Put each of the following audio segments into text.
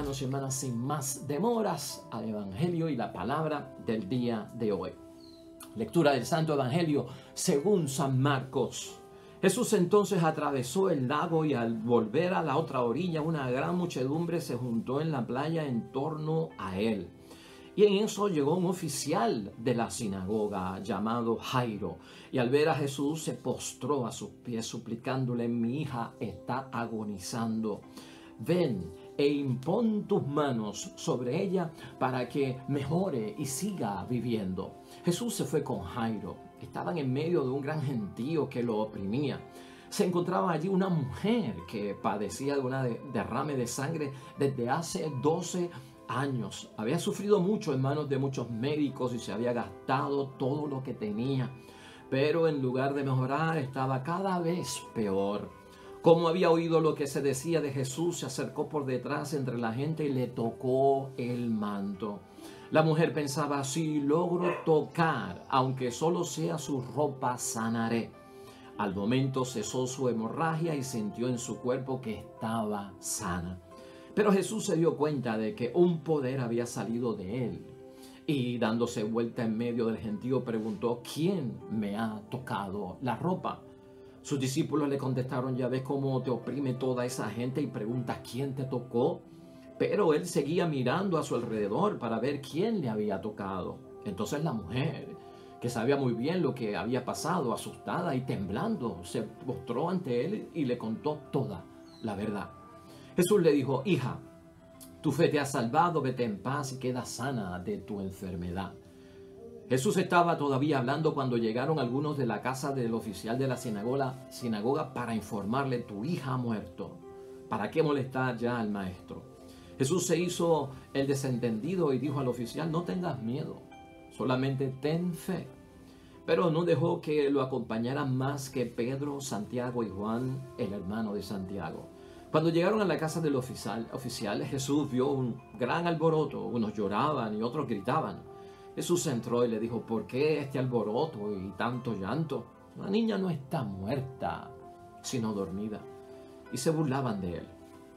hermanos y hermanas, sin más demoras, al Evangelio y la palabra del día de hoy. Lectura del Santo Evangelio según San Marcos. Jesús entonces atravesó el lago y al volver a la otra orilla una gran muchedumbre se juntó en la playa en torno a él. Y en eso llegó un oficial de la sinagoga llamado Jairo, y al ver a Jesús se postró a sus pies suplicándole: mi hija está agonizando. Ven e impón tus manos sobre ella para que mejore y siga viviendo. Jesús se fue con Jairo. Estaban en medio de un gran gentío que lo oprimía. Se encontraba allí una mujer que padecía de una derrame de sangre desde hace 12 años. Había sufrido mucho en manos de muchos médicos y se había gastado todo lo que tenía. Pero en lugar de mejorar, estaba cada vez peor. Como había oído lo que se decía de Jesús, se acercó por detrás entre la gente y le tocó el manto. La mujer pensaba: si logro tocar, aunque solo sea su ropa, sanaré. Al momento cesó su hemorragia y sintió en su cuerpo que estaba sana. Pero Jesús se dio cuenta de que un poder había salido de él. Y dándose vuelta en medio del gentío preguntó: ¿quién me ha tocado la ropa? Sus discípulos le contestaron: ya ves cómo te oprime toda esa gente y preguntas quién te tocó. Pero él seguía mirando a su alrededor para ver quién le había tocado. Entonces la mujer, que sabía muy bien lo que había pasado, asustada y temblando, se postró ante él y le contó toda la verdad. Jesús le dijo: hija, tu fe te ha salvado, vete en paz y queda sana de tu enfermedad. Jesús estaba todavía hablando cuando llegaron algunos de la casa del oficial de la sinagoga para informarle: tu hija ha muerto. ¿Para qué molestar ya al maestro? Jesús se hizo el desentendido y dijo al oficial: no tengas miedo, solamente ten fe. Pero no dejó que lo acompañaran más que Pedro, Santiago y Juan, el hermano de Santiago. Cuando llegaron a la casa del oficial, Jesús vio un gran alboroto. Unos lloraban y otros gritaban. Jesús entró y le dijo: ¿por qué este alboroto y tanto llanto? La niña no está muerta, sino dormida. Y se burlaban de él.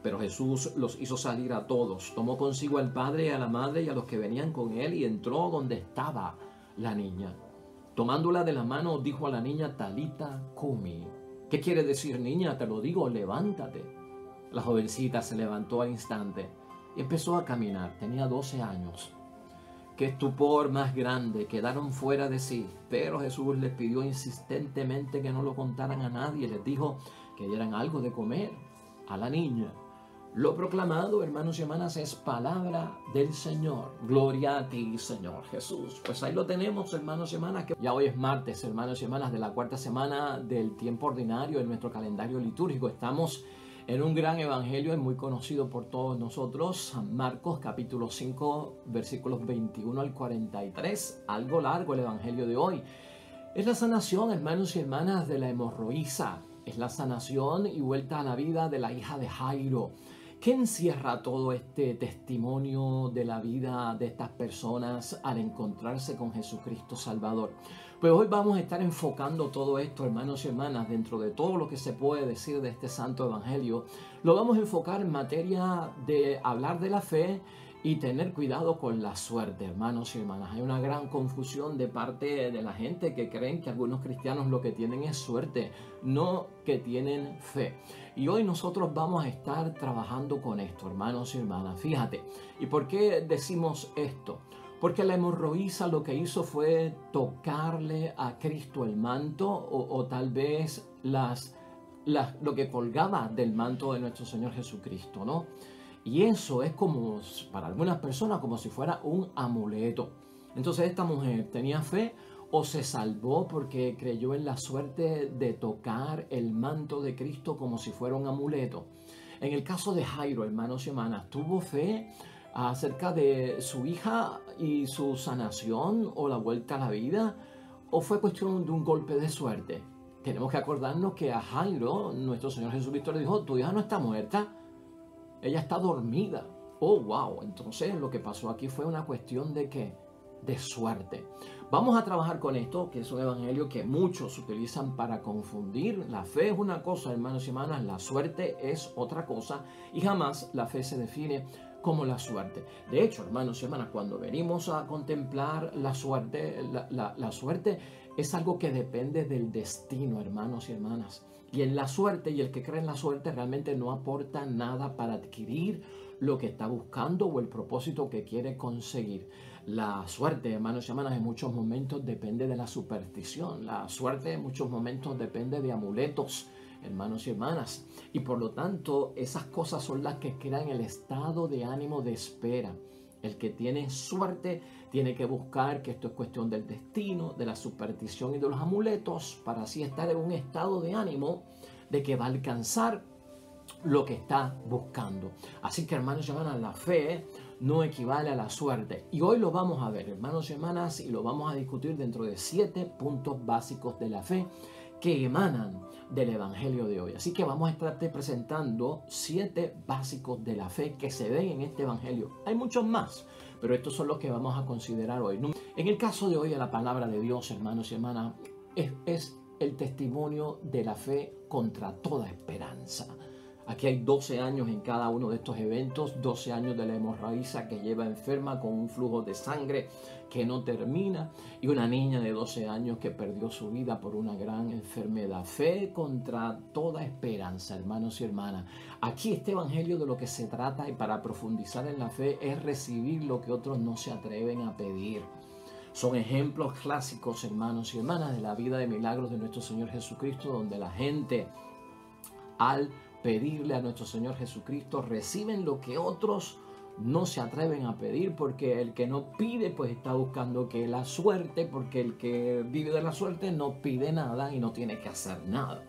Pero Jesús los hizo salir a todos. Tomó consigo al padre, a la madre y a los que venían con él y entró donde estaba la niña. Tomándola de la mano, dijo a la niña: Talita cumi. ¿Qué quiere decir, niña? Te lo digo, levántate. La jovencita se levantó al instante y empezó a caminar. Tenía 12 años. Qué estupor más grande, quedaron fuera de sí. Pero Jesús les pidió insistentemente que no lo contaran a nadie. Les dijo que dieran algo de comer a la niña. Lo proclamado, hermanos y hermanas, es palabra del Señor. Gloria a ti, Señor Jesús. Pues ahí lo tenemos, hermanos y hermanas. Que ya hoy es martes, hermanos y hermanas, de la cuarta semana del tiempo ordinario en nuestro calendario litúrgico. Estamos en un gran evangelio muy conocido por todos nosotros, San Marcos capítulo 5, versículos 21 al 43. Algo largo el evangelio de hoy. Es la sanación, hermanos y hermanas, de la hemorroísa. Es la sanación y vuelta a la vida de la hija de Jairo. ¿Qué encierra todo este testimonio de la vida de estas personas al encontrarse con Jesucristo Salvador? Pues hoy vamos a estar enfocando todo esto, hermanos y hermanas, dentro de todo lo que se puede decir de este santo evangelio. Lo vamos a enfocar en materia de hablar de la fe y tener cuidado con la suerte, hermanos y hermanas. Hay una gran confusión de parte de la gente que creen que algunos cristianos lo que tienen es suerte, no que tienen fe. Y hoy nosotros vamos a estar trabajando con esto, hermanos y hermanas. Fíjate, ¿y por qué decimos esto? Porque la hemorroísa lo que hizo fue tocarle a Cristo el manto o tal vez lo que colgaba del manto de nuestro Señor Jesucristo, ¿no? Y eso es como, para algunas personas, como si fuera un amuleto. Entonces esta mujer tenía fe o se salvó porque creyó en la suerte de tocar el manto de Cristo como si fuera un amuleto. En el caso de Jairo, hermanos y hermanas, ¿tuvo fe acerca de su hija y su sanación o la vuelta a la vida? ¿O fue cuestión de un golpe de suerte? Tenemos que acordarnos que a Jairo, nuestro Señor Jesucristo le dijo: tu hija no está muerta, ella está dormida. Oh, wow. Entonces lo que pasó aquí fue una cuestión de ¿qué? De suerte. Vamos a trabajar con esto, que es un evangelio que muchos utilizan para confundir. La fe es una cosa, hermanos y hermanas, la suerte es otra cosa, y jamás la fe se define como la suerte. De hecho, hermanos y hermanas, cuando venimos a contemplar la suerte, la suerte es algo que depende del destino, hermanos y hermanas. Y en la suerte, y el que cree en la suerte realmente no aporta nada para adquirir lo que está buscando o el propósito que quiere conseguir. La suerte, hermanos y hermanas, en muchos momentos depende de la superstición. La suerte en muchos momentos depende de amuletos, hermanos y hermanas. Y por lo tanto, esas cosas son las que crean el estado de ánimo de espera. El que tiene suerte tiene que buscar que esto es cuestión del destino, de la superstición y de los amuletos, para así estar en un estado de ánimo de que va a alcanzar lo que está buscando. Así que, hermanos y hermanas, la fe no equivale a la suerte. Y hoy lo vamos a ver, hermanos y hermanas, y lo vamos a discutir dentro de 7 puntos básicos de la fe que emanan del Evangelio de hoy. Así que vamos a estar presentando 7 básicos de la fe que se ven en este Evangelio. Hay muchos más, pero estos son los que vamos a considerar hoy. En el caso de hoy, la palabra de Dios, hermanos y hermanas, es el testimonio de la fe contra toda esperanza. Aquí hay 12 años en cada uno de estos eventos, 12 años de la hemorraísa que lleva enferma con un flujo de sangre que no termina y una niña de 12 años que perdió su vida por una gran enfermedad. Fe contra toda esperanza, hermanos y hermanas. Aquí este evangelio de lo que se trata, y para profundizar en la fe, es recibir lo que otros no se atreven a pedir. Son ejemplos clásicos, hermanos y hermanas, de la vida de milagros de nuestro Señor Jesucristo, donde la gente, al pedirle a nuestro Señor Jesucristo, reciben lo que otros no se atreven a pedir, porque el que no pide pues está buscando que la suerte, porque el que vive de la suerte no pide nada y no tiene que hacer nada.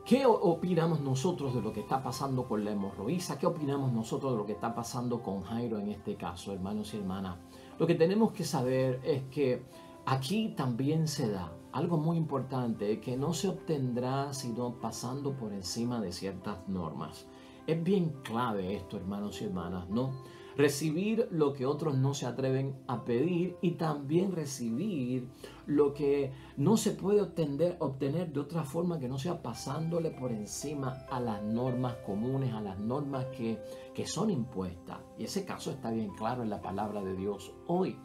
¿Qué opinamos nosotros de lo que está pasando con la hemorroísa? ¿Qué opinamos nosotros de lo que está pasando con Jairo en este caso, hermanos y hermanas? Lo que tenemos que saber es que aquí también se da algo muy importante, que no se obtendrá sino pasando por encima de ciertas normas. Es bien clave esto, hermanos y hermanas, ¿no? Recibir lo que otros no se atreven a pedir y también recibir lo que no se puede obtener de otra forma que no sea pasándole por encima a las normas comunes, a las normas que son impuestas. Y ese caso está bien claro en la palabra de Dios hoy.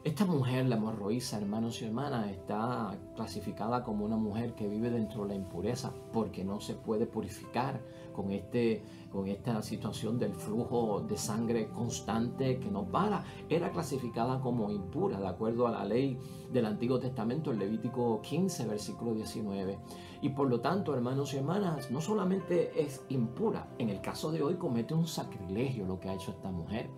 Esta mujer, la hemorroísa, hermanos y hermanas, está clasificada como una mujer que vive dentro de la impureza porque no se puede purificar con esta situación del flujo de sangre constante que no para. Era clasificada como impura de acuerdo a la ley del Antiguo Testamento, el Levítico 15, versículo 19. Y por lo tanto, hermanos y hermanas, no solamente es impura, en el caso de hoy comete un sacrilegio lo que ha hecho esta mujer.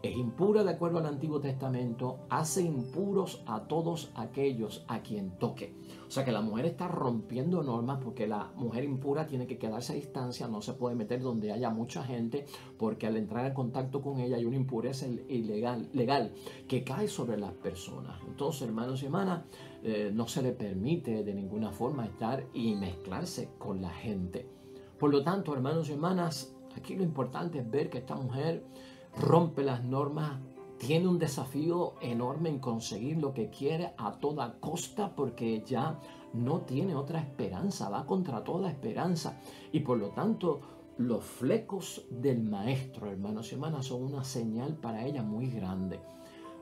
Es impura de acuerdo al Antiguo Testamento, hace impuros a todos aquellos a quien toque. O sea que la mujer está rompiendo normas, porque la mujer impura tiene que quedarse a distancia, no se puede meter donde haya mucha gente, porque al entrar en contacto con ella hay una impureza legal que cae sobre las personas. Entonces, hermanos y hermanas, no se le permite de ninguna forma estar y mezclarse con la gente. Por lo tanto, hermanos y hermanas, aquí lo importante es ver que esta mujer rompe las normas, tiene un desafío enorme en conseguir lo que quiere a toda costa, porque ya no tiene otra esperanza, va contra toda esperanza. Y por lo tanto, los flecos del maestro, hermanos y hermanas, son una señal para ella muy grande.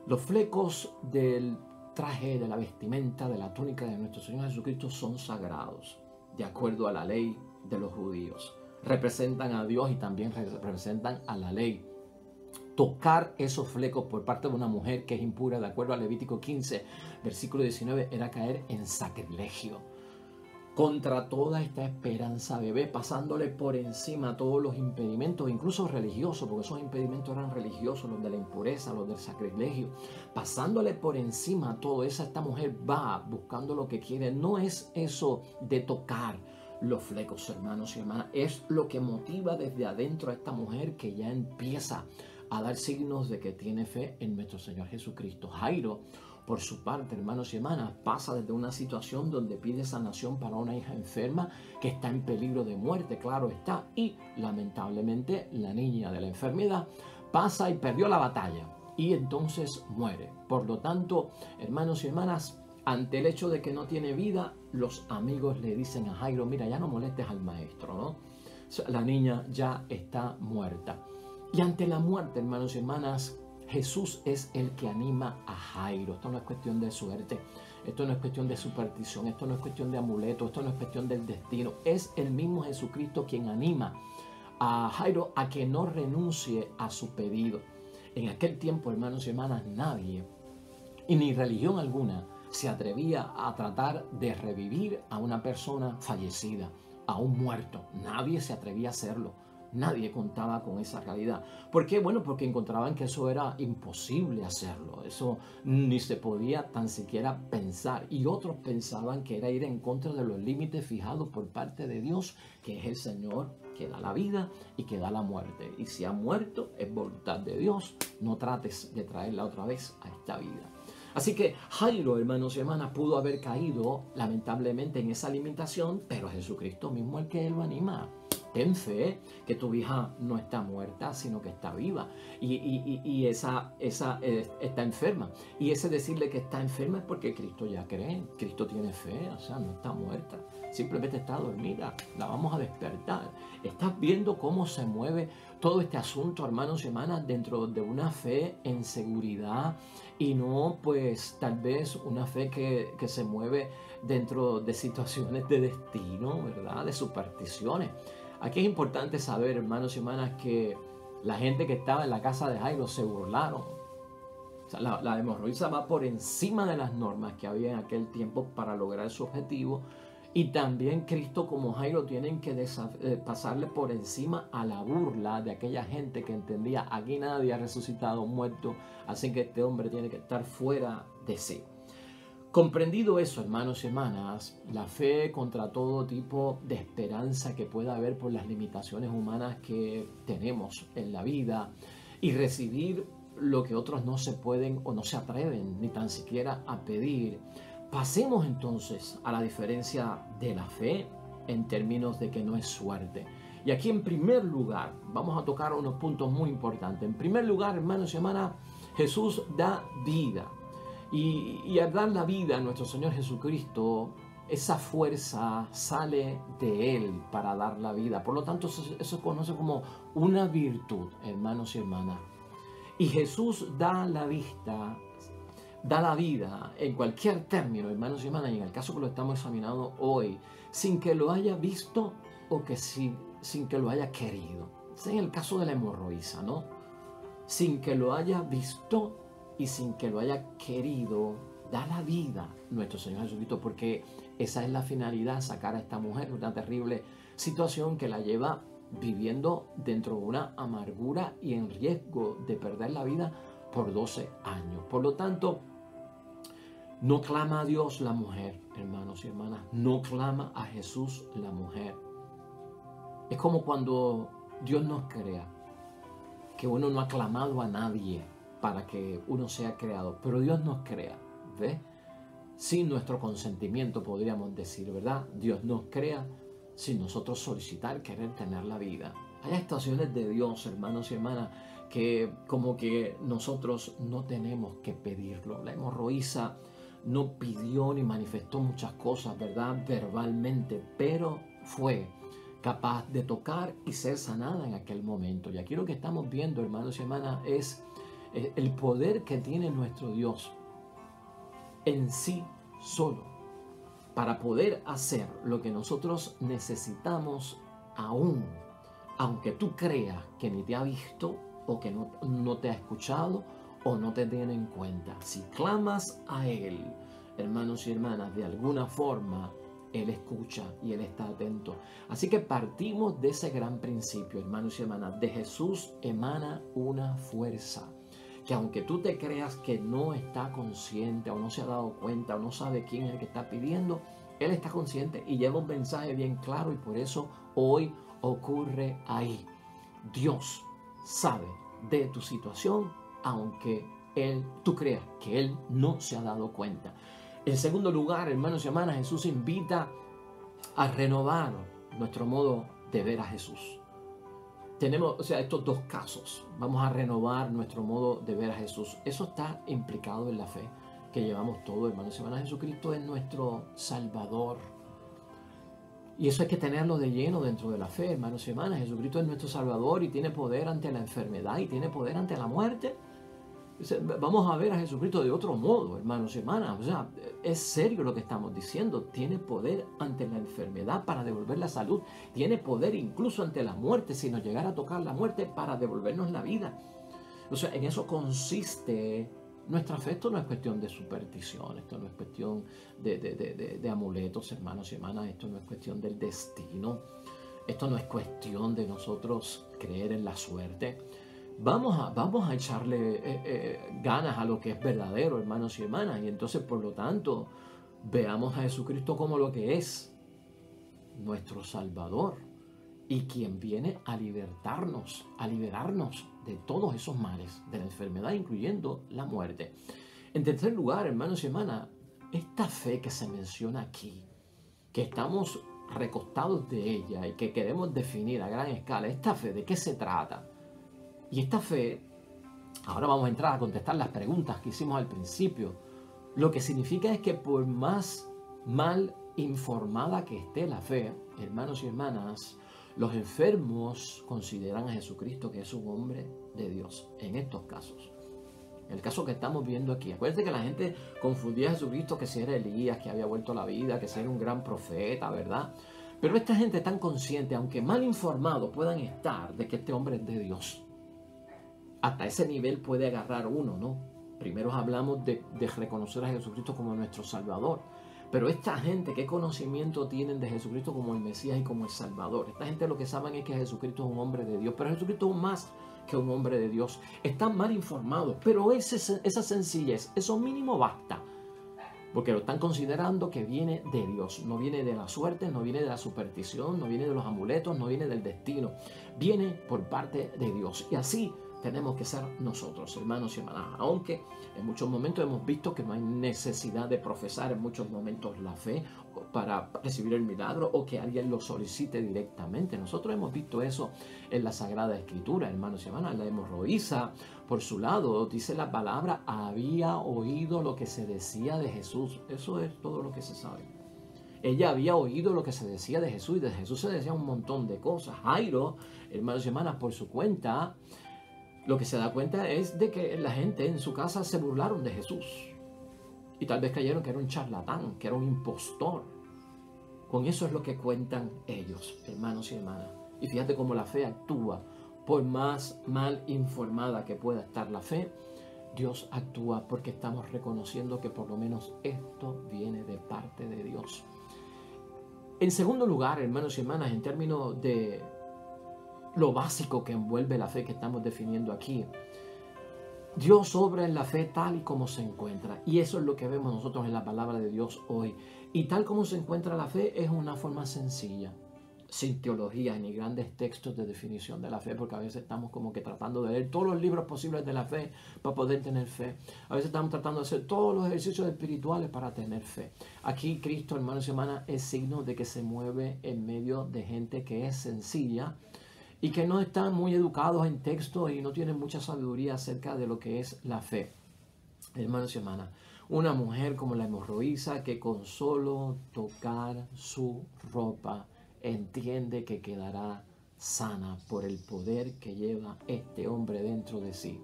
Los flecos del traje, de la vestimenta, de la túnica de nuestro Señor Jesucristo son sagrados, de acuerdo a la ley de los judíos. Representan a Dios y también representan a la ley. Tocar esos flecos por parte de una mujer que es impura, de acuerdo a Levítico 15, versículo 19, era caer en sacrilegio. Contra toda esta esperanza, bebé, pasándole por encima todos los impedimentos, incluso religiosos, porque esos impedimentos eran religiosos, los de la impureza, los del sacrilegio. Pasándole por encima todo eso, esta mujer va buscando lo que quiere. No es eso de tocar los flecos, hermanos y hermanas, es lo que motiva desde adentro a esta mujer, que ya empieza a dar signos de que tiene fe en nuestro Señor Jesucristo. Jairo, por su parte, hermanos y hermanas, pasa desde una situación donde pide sanación para una hija enferma que está en peligro de muerte, claro está, y lamentablemente la niña de la enfermedad pasa y perdió la batalla y entonces muere. Por lo tanto, hermanos y hermanas, ante el hecho de que no tiene vida, los amigos le dicen a Jairo: mira, ya no molestes al maestro, ¿no? La niña ya está muerta. Y ante la muerte, hermanos y hermanas, Jesús es el que anima a Jairo. Esto no es cuestión de suerte, esto no es cuestión de superstición, esto no es cuestión de amuleto, esto no es cuestión del destino. Es el mismo Jesucristo quien anima a Jairo a que no renuncie a su pedido. En aquel tiempo, hermanos y hermanas, nadie, y ni religión alguna, se atrevía a tratar de revivir a una persona fallecida, a un muerto. Nadie se atrevía a hacerlo. Nadie contaba con esa realidad. ¿Por qué? Bueno, porque encontraban que eso era imposible hacerlo. Eso ni se podía tan siquiera pensar. Y otros pensaban que era ir en contra de los límites fijados por parte de Dios, que es el Señor que da la vida y que da la muerte. Y si ha muerto, es voluntad de Dios. No trates de traerla otra vez a esta vida. Así que Jairo, hermanos y hermanas, pudo haber caído lamentablemente en esa limitación, pero Jesucristo mismo es el que lo anima. Ten fe que tu hija no está muerta, sino que está viva. Y esa está enferma. Y ese decirle que está enferma es porque Cristo ya cree. Cristo tiene fe, o sea, no está muerta. Simplemente está dormida. La vamos a despertar. Estás viendo cómo se mueve todo este asunto, hermanos y hermanas, dentro de una fe en seguridad y no, pues, tal vez una fe que se mueve dentro de situaciones de destino, ¿verdad? De supersticiones. Aquí es importante saber, hermanos y hermanas, que la gente que estaba en la casa de Jairo se burlaron. O sea, la hemorroísa va por encima de las normas que había en aquel tiempo para lograr su objetivo. Y también Cristo como Jairo tienen que pasarle por encima a la burla de aquella gente que entendía, aquí nadie ha resucitado muerto, así que este hombre tiene que estar fuera de sí. Comprendido eso, hermanos y hermanas, la fe contra todo tipo de esperanza que pueda haber por las limitaciones humanas que tenemos en la vida y recibir lo que otros no se pueden o no se atreven ni tan siquiera a pedir, pasemos entonces a la diferencia de la fe en términos de que no es suerte. Y aquí en primer lugar, vamos a tocar unos puntos muy importantes. En primer lugar, hermanos y hermanas, Jesús da vida. Y al dar la vida a nuestro Señor Jesucristo, esa fuerza sale de Él para dar la vida. Por lo tanto, eso se conoce como una virtud, hermanos y hermanas. Y Jesús da la vida en cualquier término, hermanos y hermanas, y en el caso que lo estamos examinando hoy, sin que lo haya visto o que sin que lo haya querido. Es en el caso de la hemorroísa, ¿no? Sin que lo haya visto y sin que lo haya querido, da la vida nuestro Señor Jesucristo, porque esa es la finalidad, sacar a esta mujer de una terrible situación que la lleva viviendo dentro de una amargura y en riesgo de perder la vida por 12 años. Por lo tanto, no clama a Dios la mujer, hermanos y hermanas, no clama a Jesús la mujer. Es como cuando Dios nos crea, que uno no ha clamado a nadie para que uno sea creado, pero Dios nos crea, ¿ves? Sin nuestro consentimiento, podríamos decir, ¿verdad? Dios nos crea sin nosotros solicitar, querer tener la vida. Hay estaciones de Dios, hermanos y hermanas, que como que nosotros no tenemos que pedirlo. La hemorroísa no pidió ni manifestó muchas cosas, ¿verdad? Verbalmente, pero fue capaz de tocar y ser sanada en aquel momento. Y aquí lo que estamos viendo, hermanos y hermanas, es el poder que tiene nuestro Dios en sí solo para poder hacer lo que nosotros necesitamos aunque tú creas que ni te ha visto o que no te ha escuchado o no te tiene en cuenta. Si clamas a Él, hermanos y hermanas, de alguna forma, Él escucha y Él está atento. Así que partimos de ese gran principio, hermanos y hermanas. De Jesús emana una fuerza que aunque tú te creas que no está consciente o no se ha dado cuenta o no sabe quién es el que está pidiendo, Él está consciente y lleva un mensaje bien claro y por eso hoy ocurre ahí. Dios sabe de tu situación aunque tú creas que Él no se ha dado cuenta. En segundo lugar, hermanos y hermanas, Jesús invita a renovar nuestro modo de ver a Jesús. Tenemos, estos dos casos. Vamos a renovar nuestro modo de ver a Jesús. Eso está implicado en la fe que llevamos todos, hermanos y hermanas. Jesucristo es nuestro Salvador. Y eso hay que tenerlo de lleno dentro de la fe, hermanos y hermanas. Jesucristo es nuestro Salvador y tiene poder ante la enfermedad y tiene poder ante la muerte. Vamos a ver a Jesucristo de otro modo, hermanos y hermanas. O sea, es serio lo que estamos diciendo. Tiene poder ante la enfermedad para devolver la salud. Tiene poder incluso ante la muerte, si nos llegara a tocar la muerte, para devolvernos la vida. O sea, en eso consiste nuestra fe. Esto no es cuestión de superstición, esto no es cuestión de amuletos, hermanos y hermanas. Esto no es cuestión del destino. Esto no es cuestión de nosotros creer en la suerte. Vamos a echarle ganas a lo que es verdadero, hermanos y hermanas. Y entonces, por lo tanto, veamos a Jesucristo como lo que es, nuestro Salvador, y quien viene a libertarnos, a liberarnos de todos esos males, de la enfermedad, incluyendo la muerte. En tercer lugar, hermanos y hermanas, esta fe que se menciona aquí, que estamos recostados de ella y que queremos definir a gran escala, esta fe, ¿de qué se trata? Y esta fe, ahora vamos a entrar a contestar las preguntas que hicimos al principio. Lo que significa es que por más mal informada que esté la fe, hermanos y hermanas, los enfermos consideran a Jesucristo que es un hombre de Dios en estos casos. El caso que estamos viendo aquí. Acuérdense que la gente confundía a Jesucristo que si era Elías, que había vuelto a la vida, que si era un gran profeta, ¿verdad? Pero esta gente es tan consciente, aunque mal informados puedan estar, de que este hombre es de Dios. Hasta ese nivel puede agarrar uno, ¿no? Primero hablamos de reconocer a Jesucristo como nuestro Salvador. Pero esta gente, ¿qué conocimiento tienen de Jesucristo como el Mesías y como el Salvador? Esta gente lo que saben es que Jesucristo es un hombre de Dios. Pero Jesucristo es más que un hombre de Dios. Están mal informados, pero esa sencillez, eso mínimo basta. Porque lo están considerando que viene de Dios. No viene de la suerte, no viene de la superstición, no viene de los amuletos, no viene del destino. Viene por parte de Dios. Y así tenemos que ser nosotros, hermanos y hermanas. Aunque en muchos momentos hemos visto que no hay necesidad de profesar en muchos momentos la fe para recibir el milagro o que alguien lo solicite directamente. Nosotros hemos visto eso en la Sagrada Escritura, hermanos y hermanas. La hemorroísa, por su lado, dice la palabra, había oído lo que se decía de Jesús. Eso es todo lo que se sabe. Ella había oído lo que se decía de Jesús y de Jesús se decía un montón de cosas. Jairo, hermanos y hermanas, por su cuenta, lo que se da cuenta es de que la gente en su casa se burlaron de Jesús. Y tal vez creyeron que era un charlatán, que era un impostor. Con eso es lo que cuentan ellos, hermanos y hermanas. Y fíjate cómo la fe actúa. Por más mal informada que pueda estar la fe, Dios actúa porque estamos reconociendo que por lo menos esto viene de parte de Dios. En segundo lugar, hermanos y hermanas, en términos de lo básico que envuelve la fe que estamos definiendo aquí, Dios obra en la fe tal y como se encuentra. Y eso es lo que vemos nosotros en la palabra de Dios hoy. Y tal como se encuentra la fe es una forma sencilla, sin teología ni grandes textos de definición de la fe, porque a veces estamos como que tratando de leer todos los libros posibles de la fe para poder tener fe. A veces estamos tratando de hacer todos los ejercicios espirituales para tener fe. Aquí Cristo, hermanos y hermanas, es signo de que se mueve en medio de gente que es sencilla y que no están muy educados en texto y no tienen mucha sabiduría acerca de lo que es la fe. Hermanos y hermanas, una mujer como la hemorroísa que con solo tocar su ropa entiende que quedará sana por el poder que lleva este hombre dentro de sí.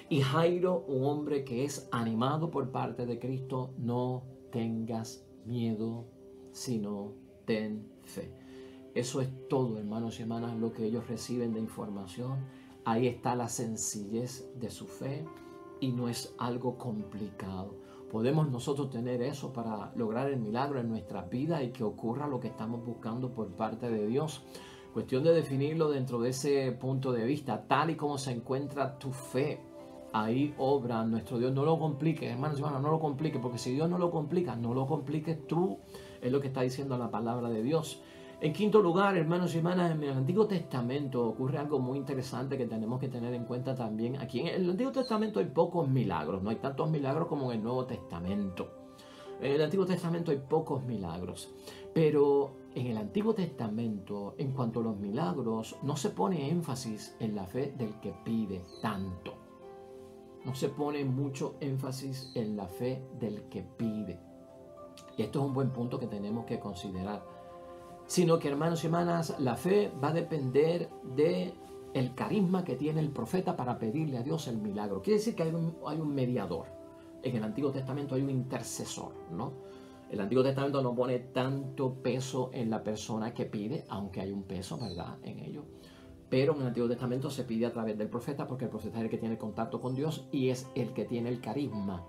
Y Jairo, un hombre que es animado por parte de Cristo, no tengas miedo, sino ten fe. Eso es todo, hermanos y hermanas, lo que ellos reciben de información. Ahí está la sencillez de su fe y no es algo complicado. Podemos nosotros tener eso para lograr el milagro en nuestras vidas y que ocurra lo que estamos buscando por parte de Dios. Cuestión de definirlo dentro de ese punto de vista, tal y como se encuentra tu fe. Ahí obra nuestro Dios. No lo compliques, hermanos y hermanas, no lo compliques, porque si Dios no lo complica, no lo compliques tú. Es lo que está diciendo la palabra de Dios. En quinto lugar, hermanos y hermanas, en el Antiguo Testamento ocurre algo muy interesante que tenemos que tener en cuenta también. Aquí en el Antiguo Testamento hay pocos milagros, no hay tantos milagros como en el Nuevo Testamento. En el Antiguo Testamento hay pocos milagros, pero en el Antiguo Testamento, en cuanto a los milagros, no se pone énfasis en la fe del que pide tanto. No se pone mucho énfasis en la fe del que pide. Y esto es un buen punto que tenemos que considerar. sino que, hermanos y hermanas, la fe va a depender de el carisma que tiene el profeta para pedirle a Dios el milagro. Quiere decir que hay un mediador. En el Antiguo Testamento hay un intercesor, ¿no? El Antiguo Testamento no pone tanto peso en la persona que pide, aunque hay un peso, ¿verdad?, en ello. Pero en el Antiguo Testamento se pide a través del profeta, porque el profeta es el que tiene contacto con Dios y es el que tiene el carisma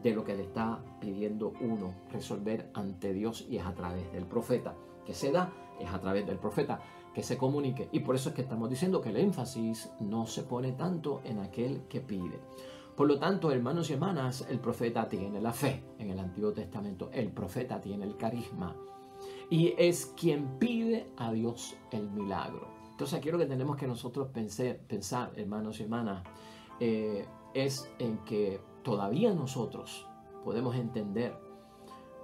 de lo que le está pidiendo uno resolver ante Dios, y es a través del profeta que se da, es a través del profeta que se comunique. Y por eso es que estamos diciendo que el énfasis no se pone tanto en aquel que pide. Por lo tanto, hermanos y hermanas, el profeta tiene la fe en el Antiguo Testamento, el profeta tiene el carisma y es quien pide a Dios el milagro. Entonces aquí lo que tenemos que nosotros pensar, hermanos y hermanas, es en que todavía nosotros podemos entender,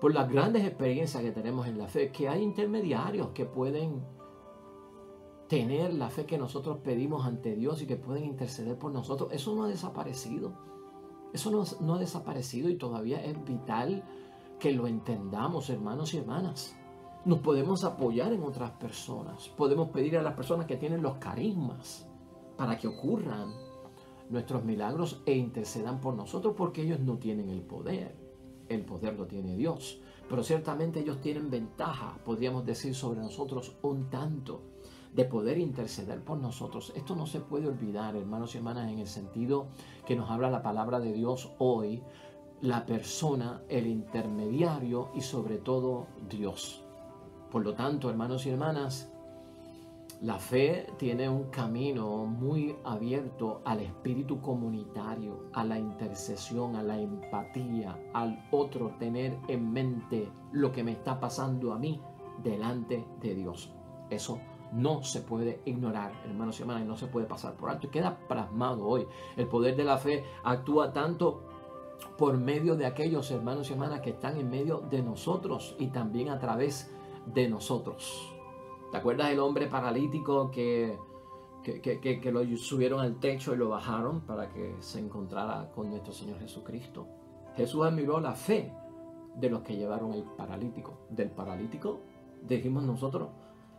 por las grandes experiencias que tenemos en la fe, que hay intermediarios que pueden tener la fe que nosotros pedimos ante Dios y que pueden interceder por nosotros. Eso no ha desaparecido. Eso no ha desaparecido y todavía es vital que lo entendamos, hermanos y hermanas. Nos podemos apoyar en otras personas. Podemos pedir a las personas que tienen los carismas para que ocurran nuestros milagros e intercedan por nosotros, porque ellos no tienen el poder. El poder lo tiene Dios. Pero ciertamente ellos tienen ventaja, podríamos decir, sobre nosotros un tanto, de poder interceder por nosotros. Esto no se puede olvidar, hermanos y hermanas, en el sentido que nos habla la palabra de Dios hoy, la persona, el intermediario y sobre todo Dios. Por lo tanto, hermanos y hermanas, la fe tiene un camino muy abierto al espíritu comunitario, a la intercesión, a la empatía, al otro tener en mente lo que me está pasando a mí delante de Dios. Eso no se puede ignorar, hermanos y hermanas, y no se puede pasar por alto. Y queda plasmado hoy. El poder de la fe actúa tanto por medio de aquellos, hermanos y hermanas, que están en medio de nosotros y también a través de nosotros. ¿Te acuerdas del hombre paralítico que lo subieron al techo y lo bajaron para que se encontrara con nuestro Señor Jesucristo? Jesús admiró la fe de los que llevaron el paralítico. Del paralítico, dijimos nosotros,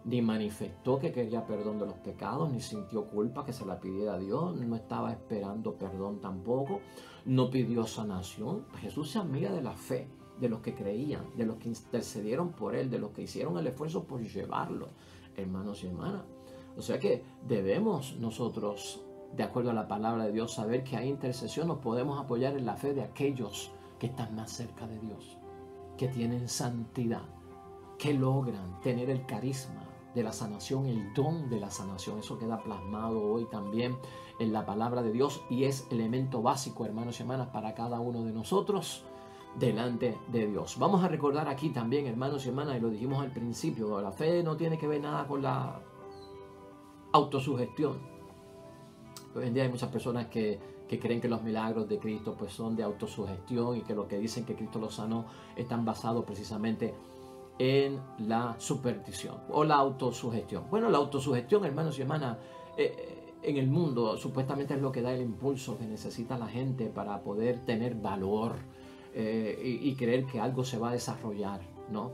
ni manifestó que quería perdón de los pecados, ni sintió culpa que se la pidiera a Dios, no estaba esperando perdón tampoco, no pidió sanación. Jesús se admira de la fe de los que creían, de los que intercedieron por él, de los que hicieron el esfuerzo por llevarlo, hermanos y hermanas. O sea que debemos nosotros, de acuerdo a la palabra de Dios, saber que hay intercesión. Nos podemos apoyar en la fe de aquellos que están más cerca de Dios, que tienen santidad, que logran tener el carisma de la sanación, el don de la sanación. Eso queda plasmado hoy también en la palabra de Dios y es elemento básico, hermanos y hermanas, para cada uno de nosotros delante de Dios. Vamos a recordar aquí también, hermanos y hermanas, y lo dijimos al principio, la fe no tiene que ver nada con la autosugestión. Hoy en día hay muchas personas que creen que los milagros de Cristo pues son de autosugestión y que lo que dicen que Cristo los sanó están basados precisamente en la superstición o la autosugestión. Bueno, la autosugestión, hermanos y hermanas, en el mundo supuestamente es lo que da el impulso que necesita la gente para poder tener valor y creer que algo se va a desarrollar, ¿no?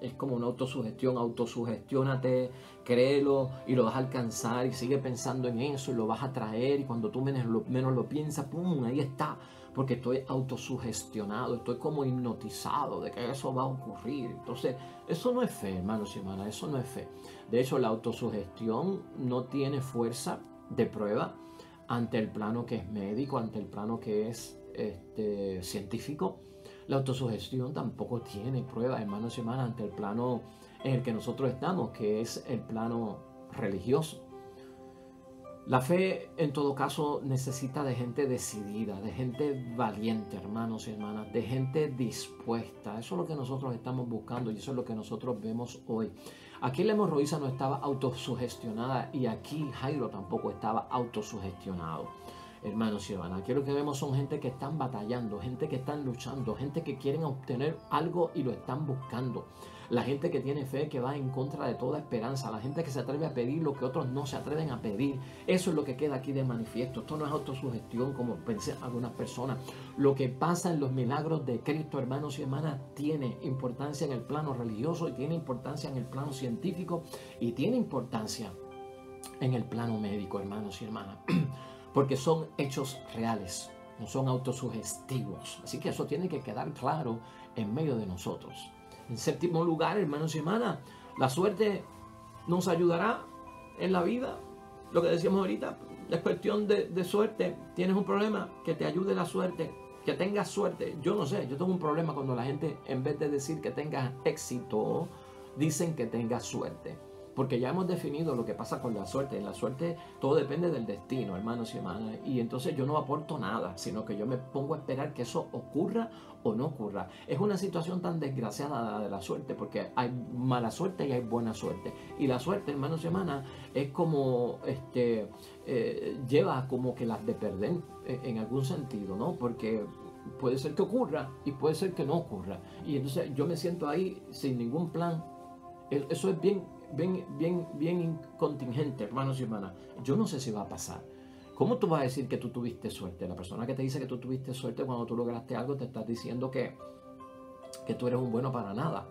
Es como una autosugestión, autosugestiónate, créelo y lo vas a alcanzar y sigue pensando en eso y lo vas a traer y cuando tú menos lo piensas, ¡pum!, ahí está, porque estoy autosugestionado, estoy como hipnotizado de que eso va a ocurrir. Entonces, eso no es fe, hermanos y hermanas, eso no es fe. De hecho, la autosugestión no tiene fuerza de prueba ante el plano que es médico, ante el plano que es científico. La autosugestión tampoco tiene prueba, hermanos y hermanas, ante el plano en el que nosotros estamos, que es el plano religioso. La fe, en todo caso, necesita de gente decidida, de gente valiente, hermanos y hermanas, de gente dispuesta. Eso es lo que nosotros estamos buscando y eso es lo que nosotros vemos hoy. Aquí la hemorroísa no estaba autosugestionada y aquí Jairo tampoco estaba autosugestionado. hermanos y hermanas. Aquí lo que vemos son gente que están batallando, gente que están luchando, gente que quieren obtener algo y lo están buscando. La gente que tiene fe, que va en contra de toda esperanza. La gente que se atreve a pedir lo que otros no se atreven a pedir. Eso es lo que queda aquí de manifiesto. Esto no es autosugestión como pensan algunas personas. Lo que pasa en los milagros de Cristo, hermanos y hermanas, tiene importancia en el plano religioso y tiene importancia en el plano científico y tiene importancia en el plano médico, hermanos y hermanas. Porque son hechos reales, no son autosugestivos. Así que eso tiene que quedar claro en medio de nosotros. En séptimo lugar, hermanos y hermanas, la suerte nos ayudará en la vida. Lo que decíamos ahorita, es cuestión de suerte. Tienes un problema, que te ayude la suerte, que tengas suerte. Yo no sé, yo tengo un problema cuando la gente, en vez de decir que tengas éxito, dicen que tengas suerte. Porque ya hemos definido lo que pasa con la suerte. En la suerte todo depende del destino, hermanos y hermanas. Y entonces yo no aporto nada, sino que yo me pongo a esperar que eso ocurra o no ocurra. Es una situación tan desgraciada la de la suerte, porque hay mala suerte y hay buena suerte. Y la suerte, hermanos y hermanas, es como, lleva como que las de perder en algún sentido, ¿no? Porque puede ser que ocurra y puede ser que no ocurra. Y entonces yo me siento ahí sin ningún plan. Eso es bien contingente, hermanos y hermanas. Yo no sé si va a pasar. ¿Cómo tú vas a decir que tú tuviste suerte? La persona que te dice que tú tuviste suerte cuando tú lograste algo te está diciendo que tú eres un bueno para nada.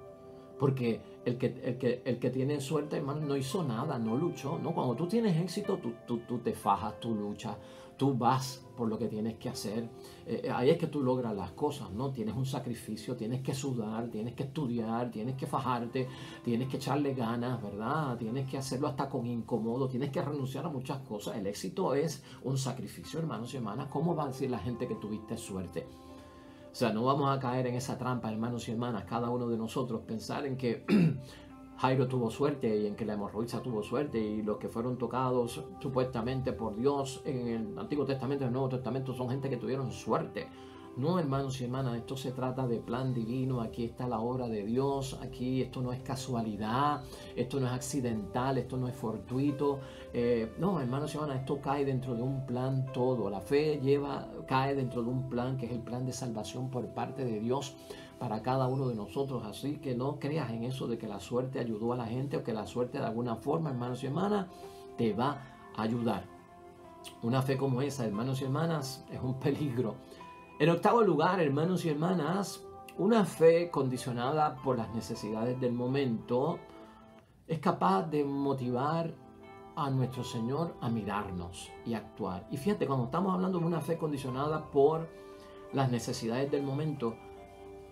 Porque el que tiene suerte, hermano, no hizo nada, no luchó, ¿no? Cuando tú tienes éxito, tú te fajas, tú luchas, tú vas por lo que tienes que hacer. Ahí es que tú logras las cosas, ¿no? Tienes un sacrificio, tienes que sudar, tienes que estudiar, tienes que fajarte, tienes que echarle ganas, ¿verdad? Tienes que hacerlo hasta con incómodo, tienes que renunciar a muchas cosas. El éxito es un sacrificio, hermanos y hermanas. ¿Cómo va a decir la gente que tuviste suerte? O sea, no vamos a caer en esa trampa, hermanos y hermanas, cada uno de nosotros, pensar en que Jairo tuvo suerte y en que la hemorroísa tuvo suerte y los que fueron tocados supuestamente por Dios en el Antiguo Testamento y el Nuevo Testamento son gente que tuvieron suerte. No, hermanos y hermanas, esto se trata de plan divino, aquí está la obra de Dios, aquí esto no es casualidad, esto no es accidental, esto no es fortuito. No, hermanos y hermanas, esto cae dentro de un plan todo. La fe cae dentro de un plan que es el plan de salvación por parte de Dios para cada uno de nosotros. Así que no creas en eso de que la suerte ayudó a la gente o que la suerte de alguna forma, hermanos y hermanas, te va a ayudar. Una fe como esa, hermanos y hermanas, es un peligro. En octavo lugar, hermanos y hermanas, una fe condicionada por las necesidades del momento es capaz de motivar a nuestro Señor a mirarnos y actuar. Y fíjate, cuando estamos hablando de una fe condicionada por las necesidades del momento,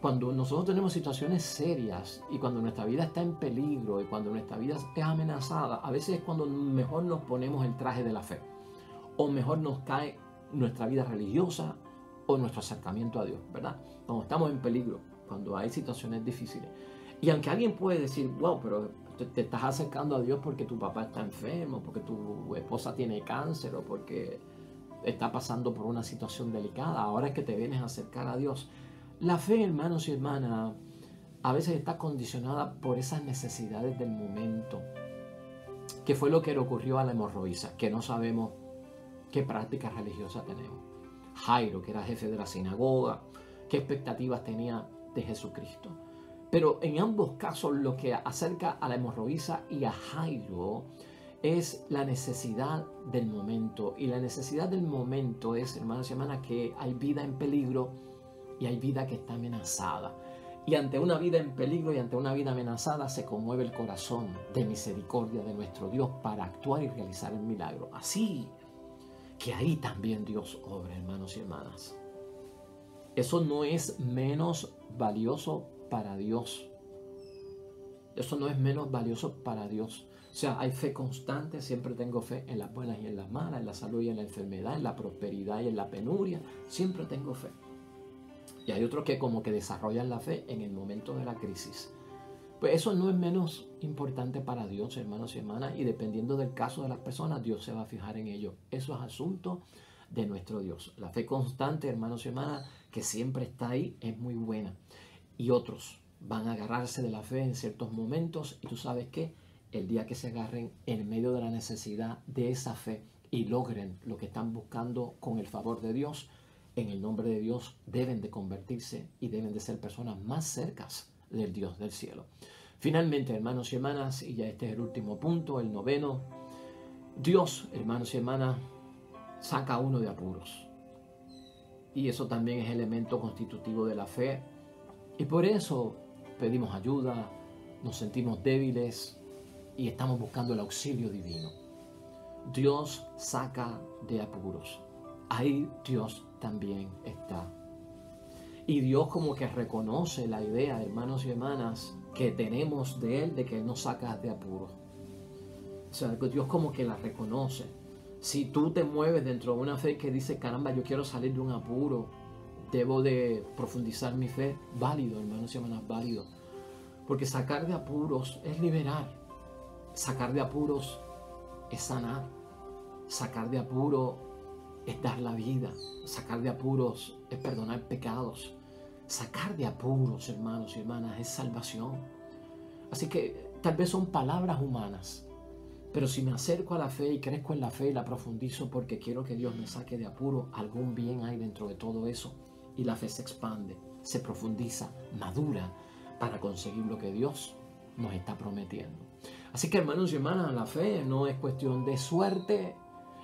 cuando nosotros tenemos situaciones serias y cuando nuestra vida está en peligro y cuando nuestra vida es amenazada, a veces es cuando mejor nos ponemos el traje de la fe o mejor nos cae nuestra vida religiosa o nuestro acercamiento a Dios, ¿verdad? Cuando estamos en peligro, cuando hay situaciones difíciles. Y aunque alguien puede decir, wow, pero te estás acercando a Dios porque tu papá está enfermo, porque tu esposa tiene cáncer o porque está pasando por una situación delicada, ahora es que te vienes a acercar a Dios. La fe, hermanos y hermanas, a veces está condicionada por esas necesidades del momento, que fue lo que le ocurrió a la hemorroísa, que no sabemos qué práctica religiosa tenemos. Jairo, que era jefe de la sinagoga, qué expectativas tenía de Jesucristo. Pero en ambos casos lo que acerca a la hemorroísa y a Jairo es la necesidad del momento. Y la necesidad del momento es, hermanos y hermanas, que hay vida en peligro y hay vida que está amenazada. Y ante una vida en peligro y ante una vida amenazada se conmueve el corazón de misericordia de nuestro Dios para actuar y realizar el milagro. Así que ahí también Dios obra, hermanos y hermanas. Eso no es menos valioso para Dios. Eso no es menos valioso para Dios. O sea, hay fe constante, siempre tengo fe en las buenas y en las malas, en la salud y en la enfermedad, en la prosperidad y en la penuria. Siempre tengo fe. Y hay otros que como que desarrollan la fe en el momento de la crisis. Pues eso no es menos importante para Dios, hermanos y hermanas, y dependiendo del caso de las personas, Dios se va a fijar en ello. Eso es asunto de nuestro Dios. La fe constante, hermanos y hermanas, que siempre está ahí, es muy buena. Y otros van a agarrarse de la fe en ciertos momentos, y tú sabes que el día que se agarren en medio de la necesidad de esa fe y logren lo que están buscando con el favor de Dios, en el nombre de Dios deben de convertirse y deben de ser personas más cercas del Dios del cielo. Finalmente, hermanos y hermanas, y ya este es el último punto, el 9, Dios, hermanos y hermanas, saca a uno de apuros. Y eso también es elemento constitutivo de la fe. Y por eso pedimos ayuda, nos sentimos débiles y estamos buscando el auxilio divino. Dios saca de apuros. Ahí Dios también está. Y Dios como que reconoce la idea, hermanos y hermanas, que tenemos de Él, de que Él nos saca de apuros. O sea, Dios como que la reconoce. Si tú te mueves dentro de una fe que dice, caramba, yo quiero salir de un apuro, debo de profundizar mi fe, válido, hermanos y hermanas, válido. Porque sacar de apuros es liberar. Sacar de apuros es sanar. Sacar de apuros es dar la vida. Sacar de apuros es perdonar pecados. Sacar de apuros, hermanos y hermanas, es salvación. Así que tal vez son palabras humanas, pero si me acerco a la fe y crezco en la fe y la profundizo porque quiero que Dios me saque de apuro, algún bien hay dentro de todo eso. Y la fe se expande, se profundiza, madura para conseguir lo que Dios nos está prometiendo. Así que, hermanos y hermanas, la fe no es cuestión de suerte.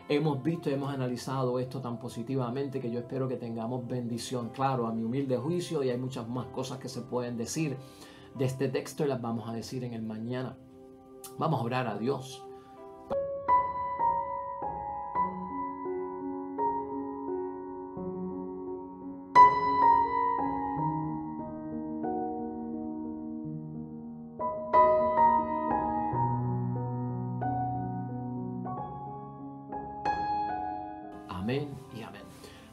Hemos visto y hemos analizado esto tan positivamente que yo espero que tengamos bendición. Claro, a mi humilde juicio, y hay muchas más cosas que se pueden decir de este texto y las vamos a decir en el mañana. Vamos a orar a Dios. Amén y amén.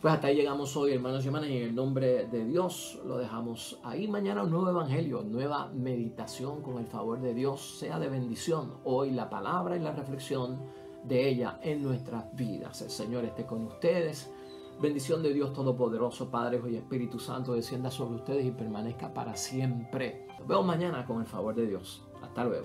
Pues hasta ahí llegamos hoy, hermanos y hermanas, y en el nombre de Dios lo dejamos ahí. Mañana un nuevo evangelio, nueva meditación con el favor de Dios, sea de bendición. Hoy la palabra y la reflexión de ella en nuestras vidas. El Señor esté con ustedes. Bendición de Dios Todopoderoso, Padre, Hijo y Espíritu Santo, descienda sobre ustedes y permanezca para siempre. Nos vemos mañana con el favor de Dios. Hasta luego.